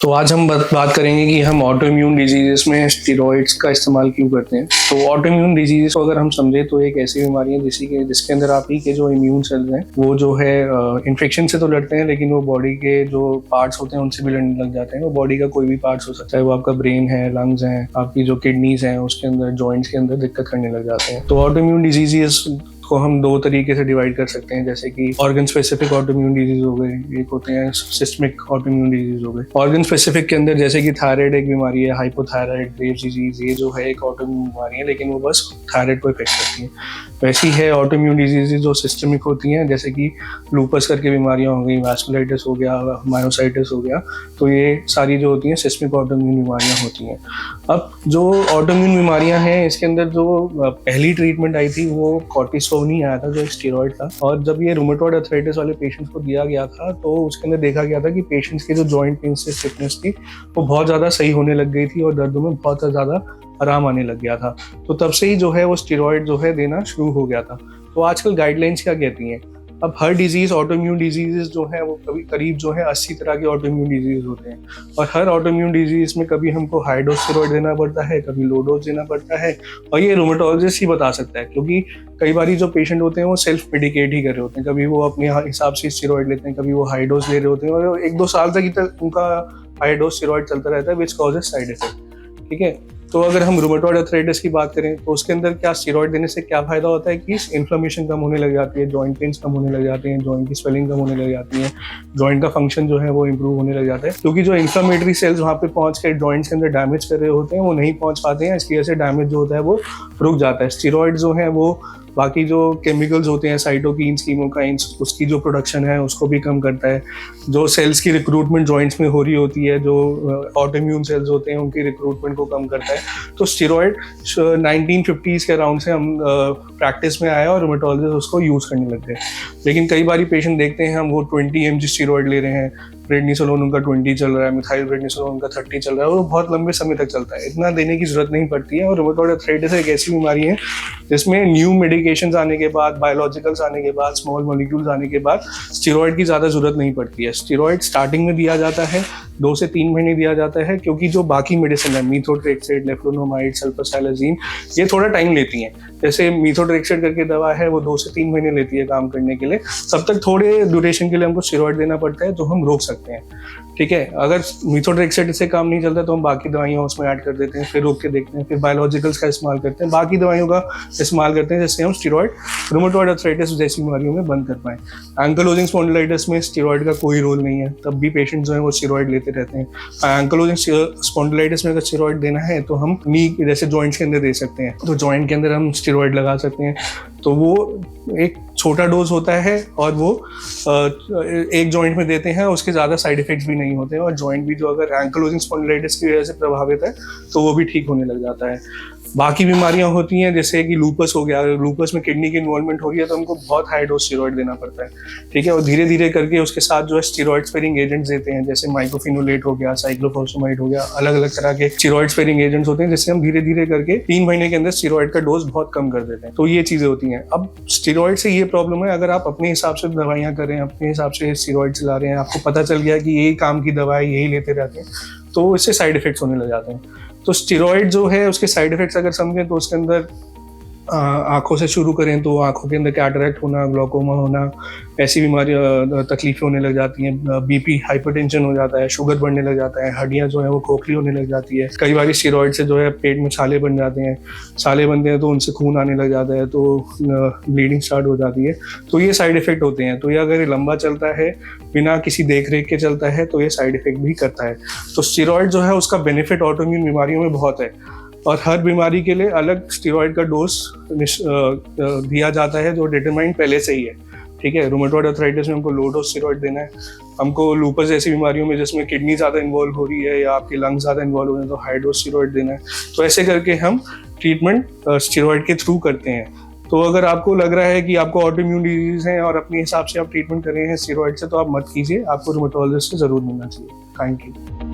तो आज हम बात करेंगे कि हम ऑटो इम्यून डिजीजेस में स्टेरॉइड्स का इस्तेमाल क्यों करते हैं। तो ऑटो इम्यून डिजीजेस को अगर हम समझे तो एक ऐसी बीमारी है जिसके अंदर आप ही के जो इम्यून सेल्स हैं वो जो है इन्फेक्शन से तो लड़ते हैं, लेकिन वो बॉडी के जो पार्ट्स होते हैं उनसे भी लड़ने लग जाते हैं। वो बॉडी का कोई भी पार्ट्स हो सकता है, वो आपका ब्रेन है, लंग्स हैं, आपकी जो किडनीज हैं उसके अंदर, जॉइंट्स के अंदर दिक्कत करने लग जाते हैं। तो ऑटो इम्यून डिजीजेस को हम दो तरीके से डिवाइड कर सकते हैं, जैसे कि ऑर्गन स्पेसिफिक ऑटोइम्यून डिजीज हो गए, एक होते हैं सिस्टमिक ऑटोइम्यून डिजीज हो गए। ऑर्गन स्पेसिफिक के अंदर जैसे कि थायराइड एक बीमारी है, हाइपोथायराइड, ग्रेव्स डिजीज, ये जो है एक ऑटोइम्यून बीमारी है, लेकिन वो बस थायराइड को इफेक्ट करती है। वैसी है ऑटोइम्यून डिजीज जो सिस्टमिक होती हैं, जैसे कि लूपस करके बीमारियां हो गई, वास्कुलाइटिस हो गया, मायोसाइटिस हो गया। तो ये सारी जो होती हैं सिस्टमिक ऑटोइम्यून बीमारियां होती हैं। अब जो ऑटोइम्यून बीमारियां हैं इसके अंदर जो पहली ट्रीटमेंट आई थी वो कॉर्टिसोन नहीं आया था, जो स्टेरॉइड था। और जब ये रूमेटॉइड अर्थराइटिस वाले पेशेंट्स को दिया गया था तो उसके अंदर देखा गया था कि पेशेंट्स के जो जॉइंट पेन से स्टिफनेस थी वो बहुत ज़्यादा सही होने लग गई थी और दर्दों में बहुत ज़्यादा आराम आने लग गया था। तो तब से ही जो है वो स्टेरॉइड जो है देना शुरू हो गया था। तो आजकल गाइडलाइंस क्या कहती हैं? अब हर डिजीज, ऑटोइम्यून डिजीजेस जो है वो कभी करीब जो है 80 तरह के ऑटोइम्यून डिजीज होते हैं, और हर ऑटोइम्यून डिजीज में कभी हमको हाई डोज स्टेरॉइड देना पड़ता है, कभी लो डोज देना पड़ता है, और ये रूमेटोलॉजिस्ट ही बता सकता है, क्योंकि कई बार जो पेशेंट होते हैं वो सेल्फ मेडिकेट ही कर रहे होते हैं। कभी वो अपने हिसाब से स्टेरॉइड लेते हैं, कभी वो हाई डोज ले रहे होते हैं, और 1-2 साल तक उनका हाई डोज स्टेरॉइड चलता रहता है, विच कॉजेस साइड इफेक्ट। ठीक है, तो अगर हम रूमेटॉइड अर्थराइटिस की बात करें तो उसके अंदर क्या स्टेरॉइड देने से क्या फायदा होता है कि इन्फ्लेमेशन कम होने लग जाती है, जॉइंट पेन्स कम होने लग जाते हैं, जॉइंट की स्वेलिंग कम होने लग जाती है, जॉइंट का फंक्शन जो है वो इंप्रूव होने लग जाता है, क्योंकि जो इन्फ्लेमेटरी सेल्स वहाँ पे पहुंच के जॉइंट्स के अंदर डैमेज कर रहे होते हैं वो नहीं पहुंच पाते हैं, इसकी वजह से डैमेज जो होता है वो रुक जाता है। स्टेरॉइड जो है वो बाकी जो केमिकल्स होते हैं, साइटोकिन्स, कीमोकाइंस, उसकी जो प्रोडक्शन है उसको भी कम करता है। जो सेल्स की रिक्रूटमेंट जॉइंट्स में हो रही होती है, जो ऑटोइम्यून सेल्स होते हैं उनकी रिक्रूटमेंट को कम करता है। तो स्टेरॉइड 1950s के अराउंड से हम प्रैक्टिस में आया और रूमेटोलॉजिस्ट उसको यूज़ करने लग गए। लेकिन कई बार पेशेंट देखते हैं हम वो 20 mg स्टेरॉइड ले रहे हैं, प्रेडनिसोलोन उनका 20 चल रहा है, मिथाइल प्रेडनिसोलोन उनका 30 चल रहा है, वो बहुत लंबे समय तक चलता है। इतना देने की जरूरत नहीं पड़ती है। और रूमेटॉइड अर्थराइटिस एक ऐसी बीमारी है जिसमें न्यू मेडिकेशंस आने के बाद, बायोलॉजिकल्स आने के बाद, स्मॉल मॉलिक्यूल्स आने के बाद स्टेरॉइड की ज़्यादा जरूरत नहीं पड़ती है। स्टेरॉइड स्टार्टिंग में दिया जाता है, 2 से 3 महीने दिया जाता है, क्योंकि जो बाकी मेडिसिन है, मीथोट्रेक्सेट, लेफ्लोनोमाइड, सल्फासालाजीन, ये थोड़ा टाइम लेती हैं। जैसे मीथोट्रेक्सेट करके दवा है वो 2 से 3 महीने लेती है काम करने के लिए, तब तक थोड़े ड्यूरेशन के लिए हमको स्टेरॉइड देना पड़ता है, जो हम रोक सकते हैं। ठीक है, अगर मीथोट्रेक्सेट से काम नहीं चलता तो हम बाकी दवाइयाँ उसमें ऐड कर देते हैं, फिर रोक के देखते हैं, फिर बायोलॉजिकल्स का इस्तेमाल करते हैं, बाकी दवाइयों का इस्तेमाल करते हैं, जिससे हम स्टेरॉइड रूमेटॉइड अर्थराइटिस जैसी बीमारियों में बंद कर पाएं। एंकलोजिंग स्पॉन्डिलाइटिस में स्टेरॉइड का कोई रोल नहीं है, तब भी पेशेंट जो है वो स्टेरॉइड लेते रहते हैं। एंकलोजिंग स्पॉन्डिलाइटिस में अगर स्टेरॉइड देना है तो हम नी जैसे जॉइंट्स के अंदर दे सकते हैं, तो जॉइंट के अंदर हम स्टेरॉइड लगा सकते हैं। तो वो एक छोटा डोज होता है और वो एक जॉइंट में देते हैं, उसके ज़्यादा साइड इफेक्ट्स भी नहीं होते हैं, और जॉइंट भी जो अगर एंकलोजिंग स्पॉन्डिलाइटिस की वजह से प्रभावित है तो वो भी ठीक होने लग जाता है। बाकी बीमारियां होती हैं जैसे कि लूपस हो गया, लूपस में किडनी की इन्वॉल्वमेंट हो रही है तो हमको बहुत हाई डोज स्टेरॉइड देना पड़ता है। ठीक है, और धीरे धीरे करके उसके साथ जो है स्टेरॉइड स्पेयरिंग एजेंट्स देते हैं, जैसे माइक्रोफिनोलेट हो गया, साइक्लोफॉस्फेमाइड हो गया, अलग अलग तरह के स्टेरॉइड स्पेयरिंग एजेंट्स होते हैं, जिससे हम धीरे धीरे करके 3 महीने के अंदर स्टेरॉइड का डोज बहुत कम कर देते हैं। तो ये चीजें होती हैं। अब स्टेरॉइड से ये प्रॉब्लम है, अगर आप अपने हिसाब से दवाइयाँ करें, अपने हिसाब से स्टेरॉइड चला रहे हैं, आपको पता चल गया कि यही काम की दवा है, यही लेते रहते हैं, तो इससे साइड इफेक्ट्स होने लग जाते हैं। तो स्टेरॉइड जो है उसके साइड इफेक्ट्स अगर समझें तो उसके अंदर आँखों से शुरू करें तो आँखों के अंदर कैटरैक्ट होना, ग्लूकोमा होना, ऐसी बीमारी तकलीफें होने लग जाती हैं। बीपी, हाइपरटेंशन हो जाता है, शुगर बढ़ने लग जाता है, हड्डियाँ जो है वो खोखली होने लग जाती है। कई बार स्टेरॉइड से जो है पेट में छाले बन जाते हैं, छाले बनते हैं तो उनसे खून आने लग जाता है, तो ब्लीडिंग स्टार्ट हो जाती है। तो ये साइड इफेक्ट होते हैं। तो ये अगर लंबा चलता है, बिना किसी देख रेख के चलता है, तो ये साइड इफेक्ट भी करता है। तो स्टेरॉइड जो है उसका बेनिफिट ऑटोइम्यून बीमारियों में बहुत है, और हर बीमारी के लिए अलग स्टेरॉइड का डोज दिया जाता है जो डिटरमाइंड पहले से ही है। ठीक है, रूमेटॉइड अर्थराइटिस में हमको लो डोज स्टेरॉइड देना है, हमको लूपस जैसी बीमारियों में जिसमें किडनी ज़्यादा इन्वॉल्व हो रही है या आपके लंग्स ज़्यादा इन्वॉल्व हो रहे हैं तो हाई डोज स्टेरॉइड देना है। तो ऐसे करके हम ट्रीटमेंट स्टेरॉइड के थ्रू करते हैं। तो अगर आपको लग रहा है कि आपको ऑटोइम्यून डिजीज है और अपने हिसाब से आप ट्रीटमेंट कर रहे हैं स्टेरॉइड से, तो आप मत कीजिए, आपको रूमेटोलॉजिस्ट से ज़रूर मिलना चाहिए। Thank you.